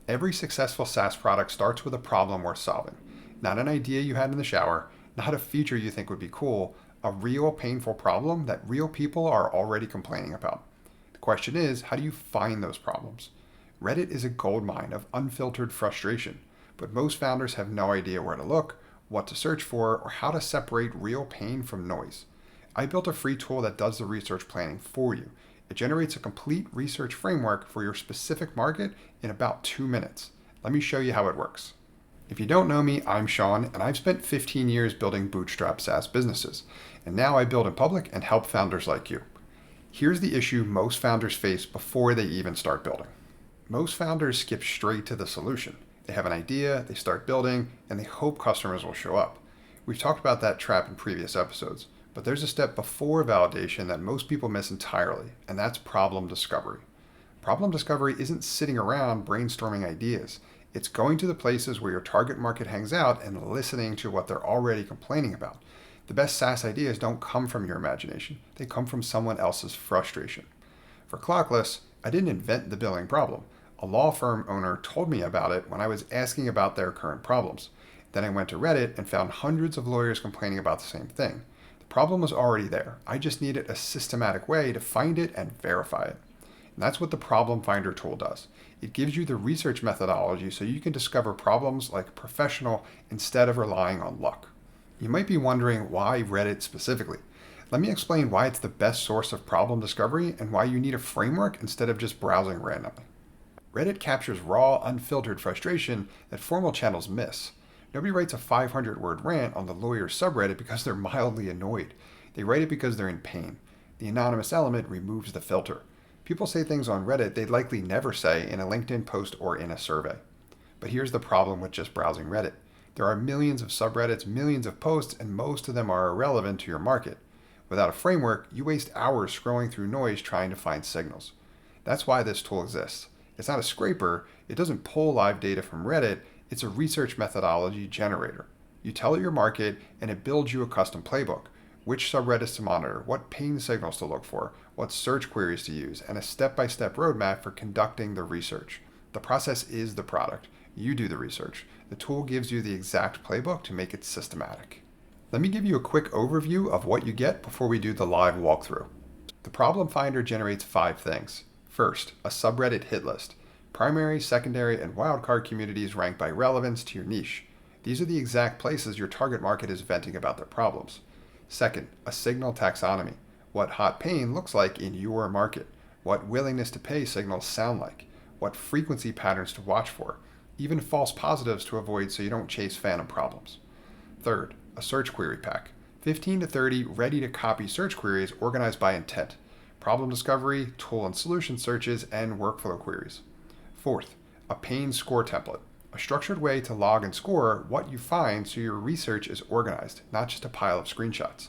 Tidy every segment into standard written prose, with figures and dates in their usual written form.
Every successful SaaS product starts with a problem worth solving. Not an idea you had in the shower, not a feature you think would be cool, a real painful problem that real people are already complaining about. The question is, how do you find those problems? Reddit is a goldmine of unfiltered frustration, but most founders have no idea where to look, what to search for, or how to separate real pain from noise. I built a free tool that does the research planning for you. It generates a complete research framework for your specific market in about 2 minutes. Let me show you how it works. If you don't know me, I'm Sean, and I've spent 15 years building bootstrap SaaS businesses. And now I build in public and help founders like you. Here's the issue most founders face before they even start building. Most founders skip straight to the solution. They have an idea, they start building, and they hope customers will show up. We've talked about that trap in previous episodes, but there's a step before validation that most people miss entirely, and that's problem discovery. Problem discovery isn't sitting around brainstorming ideas. It's going to the places where your target market hangs out and listening to what they're already complaining about. The best SaaS ideas don't come from your imagination. They come from someone else's frustration. For Clockless, I didn't invent the billing problem. A law firm owner told me about it when I was asking about their current problems. Then I went to Reddit and found hundreds of lawyers complaining about the same thing. The problem was already there. I just needed a systematic way to find it and verify it. And that's what the Problem Finder tool does. It gives you the research methodology so you can discover problems like a professional instead of relying on luck. You might be wondering why Reddit specifically. Let me explain why it's the best source of problem discovery and why you need a framework instead of just browsing randomly. Reddit captures raw, unfiltered frustration that formal channels miss. Nobody writes a 500-word rant on the lawyer's subreddit because they're mildly annoyed. They write it because they're in pain. The anonymous element removes the filter. People say things on Reddit they'd likely never say in a LinkedIn post or in a survey. But here's the problem with just browsing Reddit. There are millions of subreddits, millions of posts, and most of them are irrelevant to your market. Without a framework, you waste hours scrolling through noise trying to find signals. That's why this tool exists. It's not a scraper, it doesn't pull live data from Reddit, it's a research methodology generator. You tell it your market, and it builds you a custom playbook. Which subreddits to monitor, what pain signals to look for, what search queries to use, and a step-by-step roadmap for conducting the research. The process is the product. You do the research. The tool gives you the exact playbook to make it systematic. Let me give you a quick overview of what you get before we do the live walkthrough. The Problem Finder generates 5 things. First, a subreddit hit list. Primary, secondary, and wildcard communities rank by relevance to your niche. These are the exact places your target market is venting about their problems. Second, a signal taxonomy. What hot pain looks like in your market. What willingness to pay signals sound like. What frequency patterns to watch for. Even false positives to avoid so you don't chase phantom problems. Third, a search query pack. 15 to 30 ready-to-copy search queries organized by intent. Problem discovery, tool and solution searches, and workflow queries. Fourth, a pain score template. A structured way to log and score what you find so your research is organized, not just a pile of screenshots.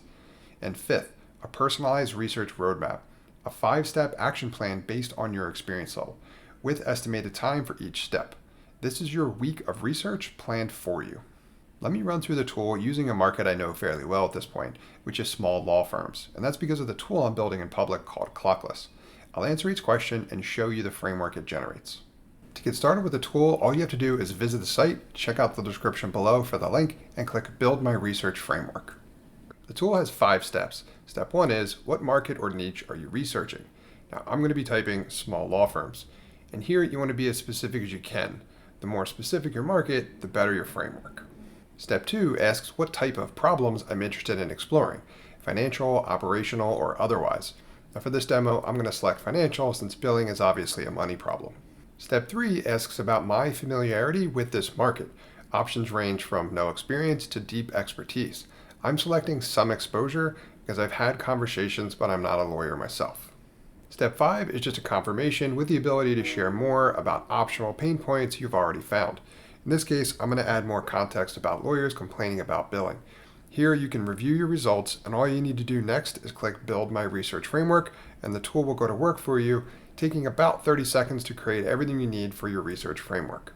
And fifth, a personalized research roadmap. A 5-step action plan based on your experience level, with estimated time for each step. This is your week of research planned for you. Let me run through the tool using a market I know fairly well at this point, which is small law firms, and that's because of the tool I'm building in public called Clockless. I'll answer each question and show you the framework it generates. To get started with the tool, all you have to do is visit the site, check out the description below for the link, and click Build My Research Framework. The tool has 5 steps. Step 1 is, what market or niche are you researching? Now, I'm going to be typing small law firms, and here you want to be as specific as you can. The more specific your market, the better your framework. Step 2 asks what type of problems I'm interested in exploring, financial, operational, or otherwise. Now for this demo, I'm going to select financial since billing is obviously a money problem. Step 3 asks about my familiarity with this market. Options range from no experience to deep expertise. I'm selecting some exposure because I've had conversations, but I'm not a lawyer myself. Step 5 is just a confirmation with the ability to share more about optional pain points you've already found. In this case, I'm going to add more context about lawyers complaining about billing. Here you can review your results, and all you need to do next is click Build My Research Framework, and the tool will go to work for you, taking about 30 seconds to create everything you need for your research framework.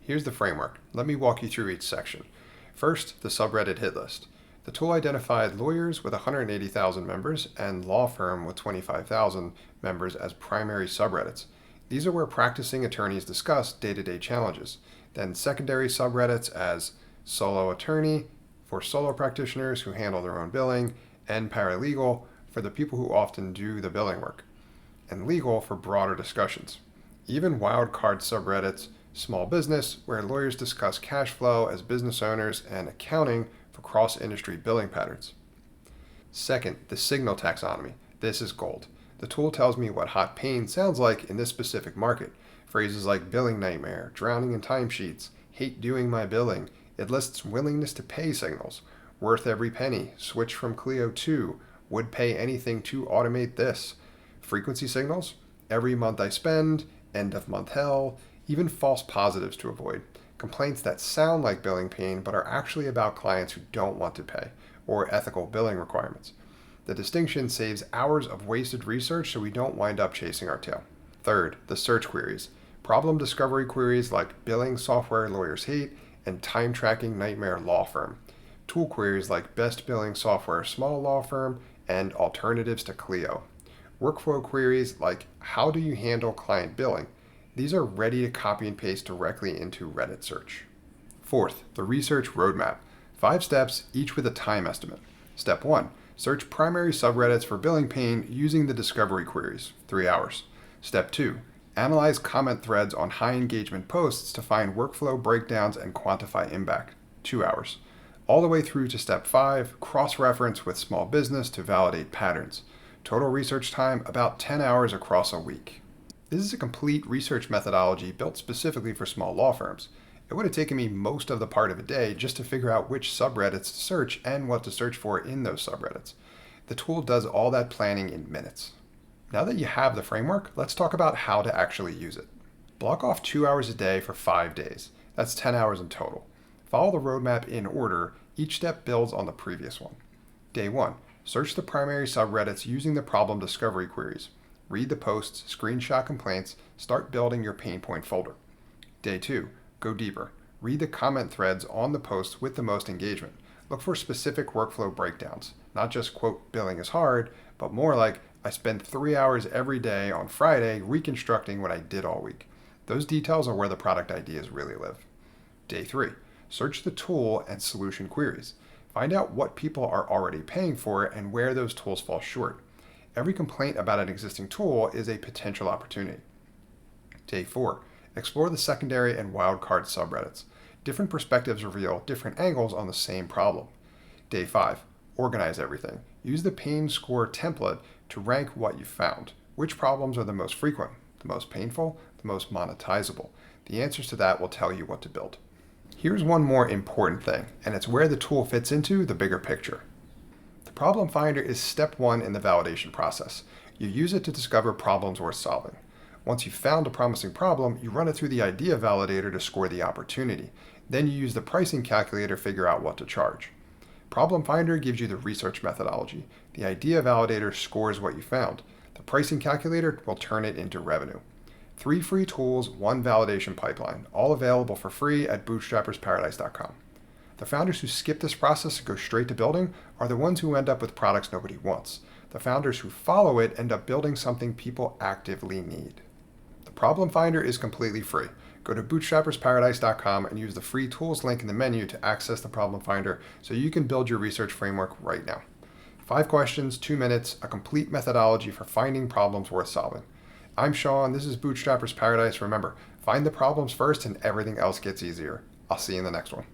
Here's the framework. Let me walk you through each section. First, the subreddit hit list. The tool identified lawyers with 180,000 members and law firm with 25,000 members as primary subreddits. These are where practicing attorneys discuss day-to-day challenges. Then secondary subreddits as solo attorney for solo practitioners who handle their own billing, and paralegal for the people who often do the billing work, and legal for broader discussions. Even wildcard subreddits, small business, where lawyers discuss cash flow as business owners and accounting for cross-industry billing patterns. Second, the signal taxonomy. This is gold. The tool tells me what hot pain sounds like in this specific market. Phrases like billing nightmare, drowning in timesheets, hate doing my billing. It lists willingness to pay signals, worth every penny, switch from Clio to, would pay anything to automate this. Frequency signals, every month I spend, end of month hell, even false positives to avoid. Complaints that sound like billing pain but are actually about clients who don't want to pay, or ethical billing requirements. The distinction saves hours of wasted research so we don't wind up chasing our tail. Third, the search queries. Problem discovery queries like billing software lawyers hate and time tracking nightmare law firm. Tool queries like best billing software small law firm and alternatives to Clio. Workflow queries like how do you handle client billing? These are ready to copy and paste directly into Reddit search. Fourth, the research roadmap. 5 steps, each with a time estimate. Step 1, search primary subreddits for billing pain using the discovery queries, 3 hours. Step 2, analyze comment threads on high engagement posts to find workflow breakdowns and quantify impact, 2 hours. All the way through to step 5, cross-reference with small business to validate patterns. Total research time, about 10 hours across a week. This is a complete research methodology built specifically for small law firms. It would have taken me most of the part of a day just to figure out which subreddits to search and what to search for in those subreddits. The tool does all that planning in minutes. Now that you have the framework, let's talk about how to actually use it. Block off 2 hours a day for 5 days. That's 10 hours in total. Follow the roadmap in order. Each step builds on the previous one. Day 1. Search the primary subreddits using the problem discovery queries. Read the posts, screenshot complaints, start building your pain point folder. Day 2. Go deeper. Read the comment threads on the posts with the most engagement. Look for specific workflow breakdowns, not just quote, billing is hard, but more like, I spend 3 hours every day on Friday reconstructing what I did all week. Those details are where the product ideas really live. Day 3. Search the tool and solution queries. Find out what people are already paying for and where those tools fall short. Every complaint about an existing tool is a potential opportunity. Day 4. Explore the secondary and wildcard subreddits. Different perspectives reveal different angles on the same problem. Day 5. Organize everything. Use the pain score template to rank what you found. Which problems are the most frequent, the most painful, the most monetizable? The answers to that will tell you what to build. Here's one more important thing, and it's where the tool fits into the bigger picture. The problem finder is step 1 in the validation process. You use it to discover problems worth solving. Once you've found a promising problem, you run it through the idea validator to score the opportunity. Then you use the pricing calculator to figure out what to charge. Problem Finder gives you the research methodology. The idea validator scores what you found. The pricing calculator will turn it into revenue. 3 free tools, 1 validation pipeline, all available for free at bootstrappersparadise.com. The founders who skip this process and go straight to building are the ones who end up with products nobody wants. The founders who follow it end up building something people actively need. The Problem Finder is completely free. Go to bootstrappersparadise.com and use the free tools link in the menu to access the Problem Finder so you can build your research framework right now. 5 questions, 2 minutes, a complete methodology for finding problems worth solving. I'm Sean, this is Bootstrappers Paradise. Remember, find the problems first and everything else gets easier. I'll see you in the next one.